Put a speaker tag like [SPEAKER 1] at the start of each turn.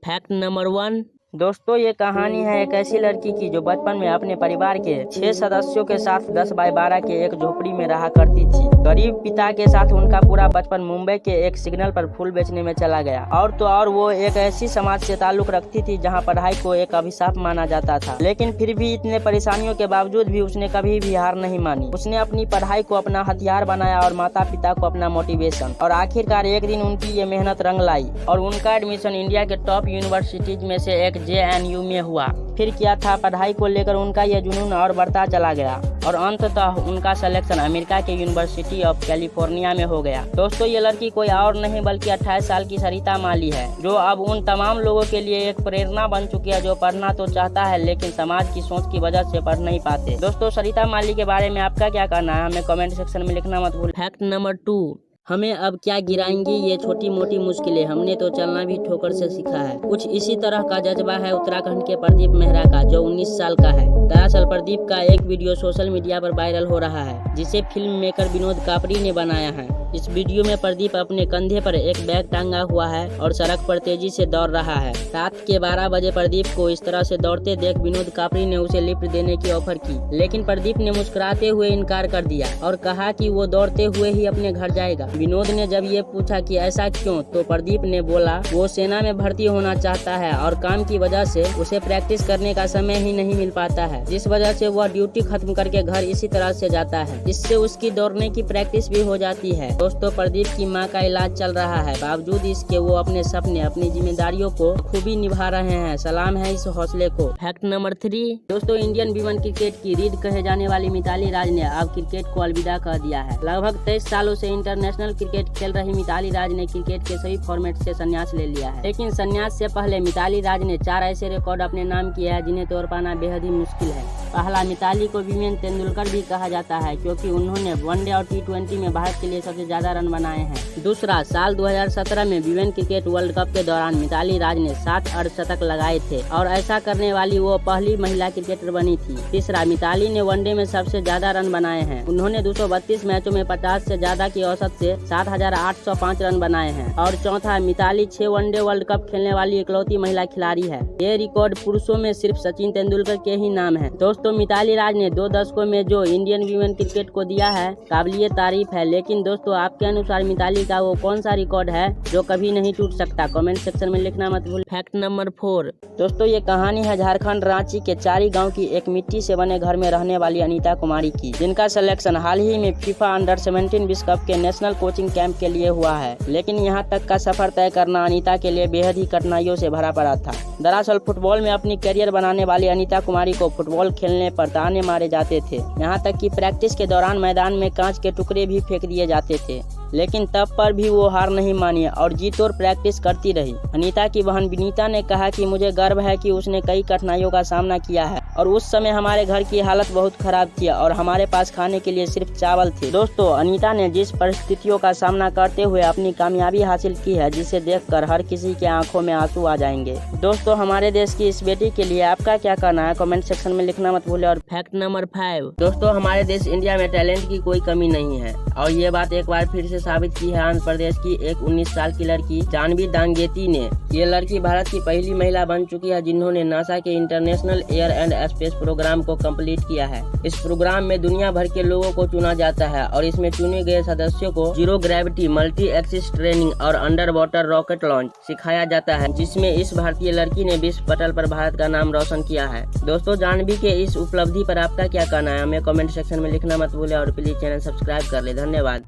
[SPEAKER 1] Fact number 1। दोस्तों ये कहानी है एक ऐसी लड़की की जो बचपन में अपने परिवार के 6 सदस्यों के साथ 10x12 के एक झोपड़ी में रहा करती थी। गरीब पिता के साथ उनका पूरा बचपन मुंबई के एक सिग्नल पर फूल बेचने में चला गया। और तो और वो एक ऐसी समाज से ताल्लुक रखती थी जहां पढ़ाई को एक अभिशाप माना जाता था। लेकिन फिर भी इतने परेशानियों के बावजूद भी उसने कभी भी हार नहीं मानी। उसने अपनी पढ़ाई को अपना हथियार बनाया और माता पिता को अपना मोटिवेशन। और आखिरकार एक दिन उनकी ये मेहनत रंग लाई और उनका एडमिशन इंडिया के टॉप यूनिवर्सिटीज में से एक JNU में हुआ। फिर क्या था, पढ़ाई को लेकर उनका यह जुनून और बढ़ता चला गया और अंततः उनका सिलेक्शन अमेरिका के यूनिवर्सिटी ऑफ कैलिफोर्निया में हो गया। दोस्तों ये लड़की कोई और नहीं बल्कि 28 साल की सरिता माली है, जो अब उन तमाम लोगों के लिए एक प्रेरणा बन चुकी है जो पढ़ना तो चाहता है लेकिन समाज की सोच की वजह से पढ़ नहीं पाते। दोस्तों सरिता माली के बारे में आपका क्या कहना है, हमें कमेंट सेक्शन में लिखना मत भूलिए। Fact number 2। हमें अब क्या गिराएंगी ये छोटी मोटी मुश्किलें, हमने तो चलना भी ठोकर से सीखा है। कुछ इसी तरह का जज्बा है उत्तराखंड के प्रदीप मेहरा का, जो 19 साल का है। दरअसल प्रदीप का एक वीडियो सोशल मीडिया पर वायरल हो रहा है जिसे फिल्म मेकर विनोद कापड़ी ने बनाया है। इस वीडियो में प्रदीप अपने कंधे पर एक बैग टांगा हुआ है और सड़क पर तेजी से दौड़ रहा है। रात के 12 बजे प्रदीप को इस तरह से दौड़ते देख विनोद कापड़ी ने उसे लिफ्ट देने की ऑफर की, लेकिन प्रदीप ने मुस्कुराते हुए इनकार कर दिया और कहा कि वो दौड़ते हुए ही अपने घर जाएगा। विनोद ने जब ये पूछा कि ऐसा क्यों, तो प्रदीप ने बोला वो सेना में भर्ती होना चाहता है और काम की वजह से उसे प्रैक्टिस करने का समय ही नहीं मिल पाता है, जिस वजह से वह ड्यूटी खत्म करके घर इसी तरह से जाता है। इससे उसकी दौड़ने की प्रैक्टिस भी हो जाती है। दोस्तों प्रदीप की मां का इलाज चल रहा है, बावजूद इसके वो अपने सपने अपनी जिम्मेदारियों को खूबी निभा रहे हैं। सलाम है इस हौसले को। Fact number 3। दोस्तों इंडियन वीमेन क्रिकेट की रीढ़ कहे जाने वाली मिताली राज ने अब क्रिकेट को अलविदा कह दिया है। लगभग 23 सालों से इंटरनेशनल क्रिकेट खेल रही मिताली राज ने क्रिकेट के सभी फॉर्मेट से संन्यास ले लिया है। लेकिन संन्यास से पहले मिताली राज ने 4 ऐसे रिकॉर्ड अपने नाम किए हैं जिन्हें तोड़ पाना बेहद ही मुश्किल है। पहला, मिताली को वीमेन तेंदुलकर भी कहा जाता है क्योंकि उन्होंने वनडे और T20 में भारत के लिए सबसे ज्यादा रन बनाए हैं। दूसरा, साल 2017 में वीमेन क्रिकेट वर्ल्ड कप के दौरान मिताली राज ने 7 अर्धशतक लगाए थे और ऐसा करने वाली वो पहली महिला क्रिकेटर बनी थी। तीसरा, मिताली ने वनडे में सबसे ज्यादा रन बनाए हैं। उन्होंने 232 मैचों में 50 से ज्यादा की औसत से 7,805 रन बनाए हैं। और चौथा, मिताली 6 वनडे वर्ल्ड कप खेलने वाली इकलौती महिला खिलाड़ी है। ये रिकॉर्ड पुरुषों में सिर्फ सचिन तेंदुलकर के ही नाम है। दोस्तों मिताली राज ने 2 दशकों में जो इंडियन वीमेन क्रिकेट को दिया है काबिलिए तारीफ है। लेकिन दोस्तों आपके अनुसार मिताली का वो कौन सा रिकॉर्ड है जो कभी नहीं टूट सकता, कमेंट सेक्शन में लिखना मत भूलिए। Fact number 4। दोस्तों ये कहानी है झारखंड रांची के चारी गांव की एक मिट्टी से बने घर में रहने वाली अनीता कुमारी की, जिनका सिलेक्शन हाल ही में FIFA अंडर 17 विश्व कप के नेशनल कोचिंग कैंप के लिए हुआ है। लेकिन यहाँ तक का सफर तय करना अनीता के लिए बेहद ही कठिनाइयों से भरा पड़ा था। दरअसल फुटबॉल में अपनी करियर बनाने वाली अनीता कुमारी को फुटबॉल खेलने पर ताने मारे जाते थे, यहाँ तक कि प्रैक्टिस के दौरान मैदान में कांच के टुकड़े भी फेंक दिए जाते थे। लेकिन तब पर भी वो हार नहीं मानी और जी तोड़ प्रैक्टिस करती रही। अनीता की बहन विनीता ने कहा कि मुझे गर्व है कि उसने कई कठिनाइयों का सामना किया है और उस समय हमारे घर की हालत बहुत खराब थी और हमारे पास खाने के लिए सिर्फ चावल थे। दोस्तों अनीता ने जिस परिस्थितियों का सामना करते हुए अपनी कामयाबी हासिल की है, जिसे देखकर हर किसी के आंखों में आंसू आ जाएंगे। दोस्तों हमारे देश की इस बेटी के लिए आपका क्या कहना है, कमेंट सेक्शन में लिखना मत भूले। और फैक्ट नंबर 5। दोस्तों हमारे देश इंडिया में टैलेंट की कोई कमी नहीं है और ये बात एक बार फिर से साबित की है आंध्र प्रदेश की एक 19 साल की लड़की जानवी दांगेती ने। ये लड़की भारत की पहली महिला बन चुकी है जिन्होंने नासा के international air and space program को कंप्लीट किया है। इस प्रोग्राम में दुनिया भर के लोगों को चुना जाता है और इसमें चुने गए सदस्यों को zero gravity, multi axis training और अंडर वाटर रॉकेट लॉन्च सिखाया जाता है, जिसमें इस भारतीय लड़की ने विश्व पटल पर भारत का नाम रोशन किया है। दोस्तों जानवी के इस उपलब्धि पर आपका क्या कहना है, हमें कमेंट सेक्शन में लिखना मत भूले और प्लीज चैनल सब्सक्राइब कर ले। धन्यवाद।